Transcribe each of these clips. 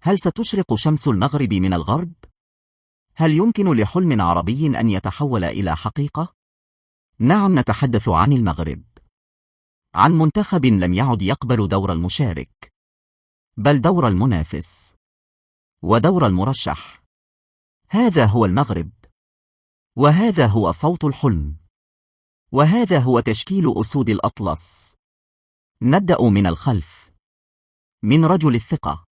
هل ستشرق شمس المغرب من الغرب؟ هل يمكن لحلم عربي أن يتحول إلى حقيقة؟ نعم، نتحدث عن المغرب، عن منتخب لم يعد يقبل دور المشارك، بل دور المنافس ودور المرشح. هذا هو المغرب، وهذا هو صوت الحلم، وهذا هو تشكيل أسود الأطلس. نبدأ من الخلف، من رجل الثقة،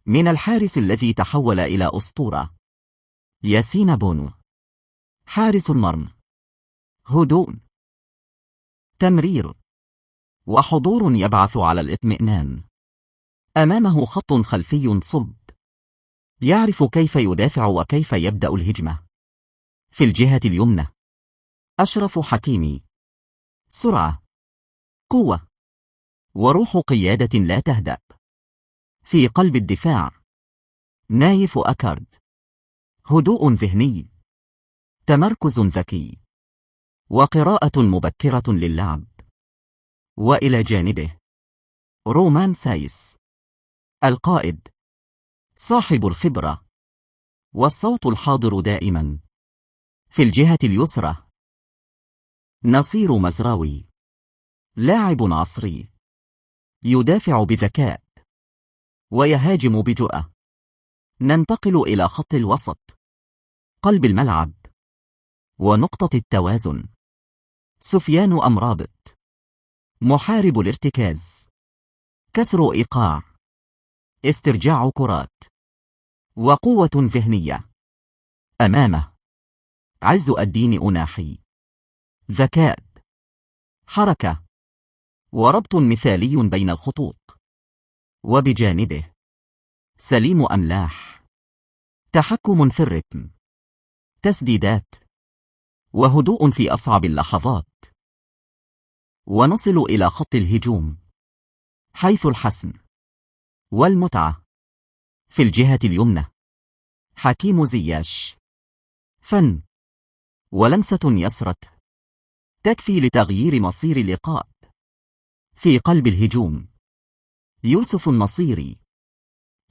من الحارس الذي تحول إلى أسطورة، ياسين بونو. حارس المرمى، هدوء، تمرير، وحضور يبعث على الإطمئنان. أمامه خط خلفي صلب، يعرف كيف يدافع وكيف يبدأ الهجمة. في الجهة اليمنى، أشرف حكيمي، سرعة، قوة، وروح قيادة لا تهدأ. في قلب الدفاع، نايف أكارد، هدوء ذهني، تمركز ذكي، وقراءة مبكرة للعب. وإلى جانبه، رومان سايس، القائد، صاحب الخبرة، والصوت الحاضر دائما. في الجهة اليسرى، نصير مزراوي، لاعب عصري، يدافع بذكاء ويهاجم بجرأة. ننتقل إلى خط الوسط، قلب الملعب ونقطة التوازن، سفيان أمرابط، محارب الارتكاز، كسر إيقاع، استرجاع كرات، وقوة ذهنية. أمامه، عز الدين أناحي، ذكاء، حركة، وربط مثالي بين الخطوط. وبجانبه، سليم أملاح، تحكم في الرتم، تسديدات، وهدوء في أصعب اللحظات. ونصل إلى خط الهجوم، حيث الحسم والمتعة. في الجهة اليمنى، حكيم زياش، فن ولمسة يسرت تكفي لتغيير مصير اللقاء. في قلب الهجوم، يوسف النصيري،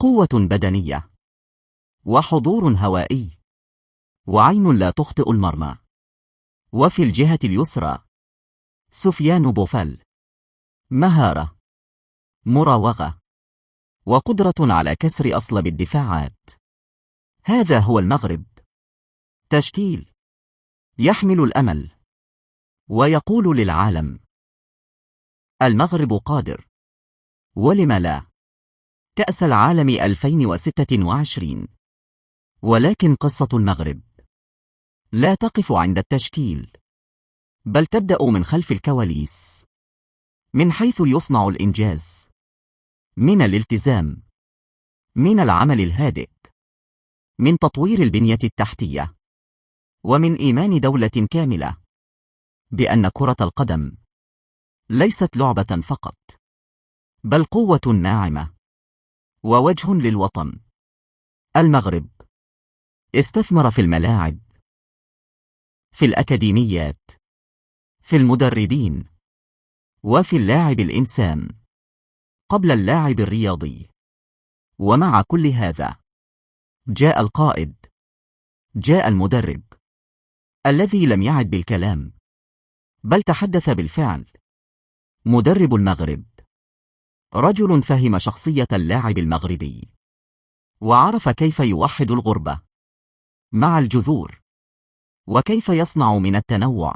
قوة بدنية، وحضور هوائي، وعين لا تخطئ المرمى. وفي الجهة اليسرى، سفيان بوفال، مهارة، مراوغة، وقدرة على كسر أصلب الدفاعات. هذا هو المغرب، تشكيل يحمل الأمل ويقول للعالم: المغرب قادر. ولم لا؟ كأس العالم 2026. ولكن قصة المغرب لا تقف عند التشكيل، بل تبدأ من خلف الكواليس، من حيث يصنع الإنجاز، من الالتزام، من العمل الهادئ، من تطوير البنية التحتية، ومن إيمان دولة كاملة بأن كرة القدم ليست لعبة فقط، بل قوة ناعمة ووجه للوطن. المغرب استثمر في الملاعب، في الأكاديميات، في المدربين، وفي اللاعب الإنسان قبل اللاعب الرياضي. ومع كل هذا، جاء القائد، جاء المدرب الذي لم يعد بالكلام بل تحدث بالفعل. مدرب المغرب، رجل فهم شخصية اللاعب المغربي، وعرف كيف يوحد الغربة مع الجذور، وكيف يصنع من التنوع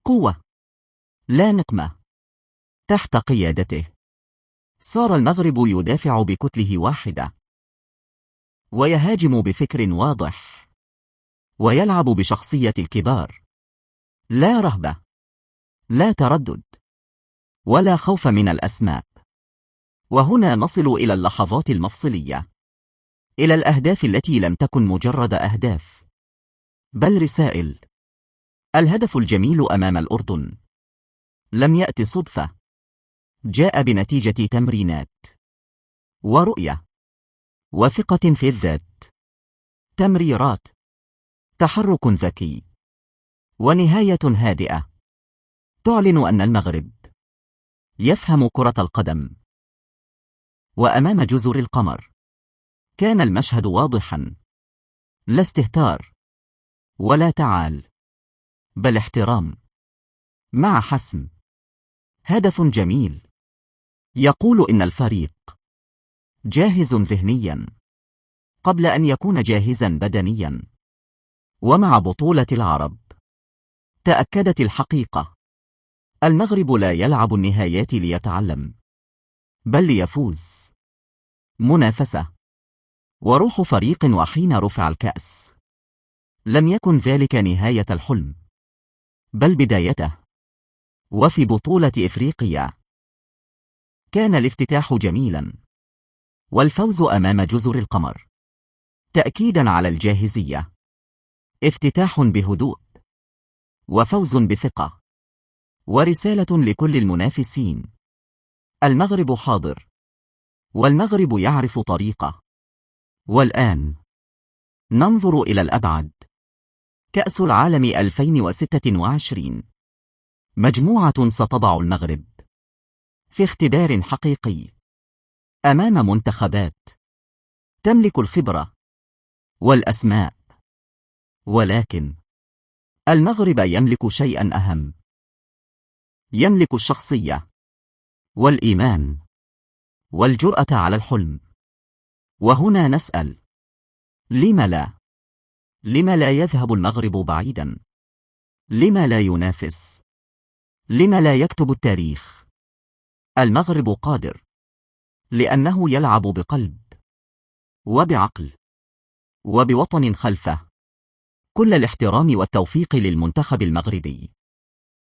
قوة لا نقمة. تحت قيادته، صار المغرب يدافع بكتله واحدة، ويهاجم بفكر واضح، ويلعب بشخصية الكبار. لا رهبة، لا تردد، ولا خوف من الأسماء. وهنا نصل إلى اللحظات المفصلية، إلى الأهداف التي لم تكن مجرد أهداف، بل رسائل. الهدف الجميل أمام الأردن لم يأتي صدفة، جاء بنتيجة تمرينات، ورؤية، وثقة في الذات، تمريرات، تحرك ذكي، ونهاية هادئة تعلن أن المغرب يفهم كرة القدم. وأمام جزر القمر كان المشهد واضحا، لا استهتار ولا تعال، بل احترام مع حسم. هدف جميل يقول إن الفريق جاهز ذهنيا قبل أن يكون جاهزا بدنيا. ومع بطولة العرب تأكدت الحقيقة: المغرب لا يلعب النهايات ليتعلم، بل ليفوز. منافسة وروح فريق. وحين رفع الكأس لم يكن ذلك نهاية الحلم، بل بدايته. وفي بطولة إفريقيا كان الافتتاح جميلا، والفوز أمام جزر القمر تأكيدا على الجاهزية. افتتاح بهدوء، وفوز بثقة، ورسالة لكل المنافسين: المغرب حاضر، والمغرب يعرف طريقه. والآن ننظر إلى الأبعد. كأس العالم 2026، مجموعة ستضع المغرب في اختبار حقيقي أمام منتخبات تملك الخبرة والأسماء، ولكن المغرب يملك شيئا أهم، يملك الشخصية والإيمان والجرأة على الحلم. وهنا نسأل: لم لا؟ لم لا يذهب المغرب بعيدا؟ لم لا ينافس؟ لم لا يكتب التاريخ؟ المغرب قادر، لأنه يلعب بقلب وبعقل وبوطن خلفه. كل الاحترام والتوفيق للمنتخب المغربي.